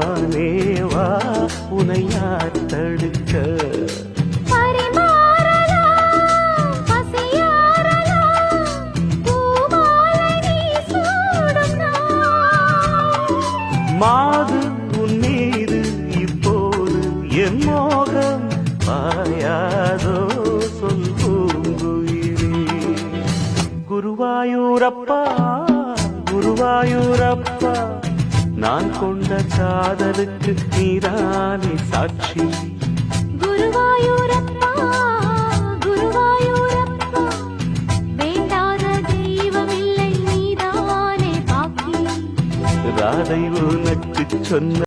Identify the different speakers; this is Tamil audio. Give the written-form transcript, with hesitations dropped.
Speaker 1: மானேவா உனை யார் தடுக்க மாது உன் மீது இப்போது என் மோகம் பாயாதோ சொல் பூங்குயிலே குருவாயூரப்பா குருவாயூரப்பா நான் கொண்ட காதலுக்கு நீதானே சாட்சி
Speaker 2: குருவாயூரப்பா குருவாயூரப்பா வேண்டாத தெய்வமில்லை நீதானே பாக்கி
Speaker 1: ராதை உனக்கு சொன்ன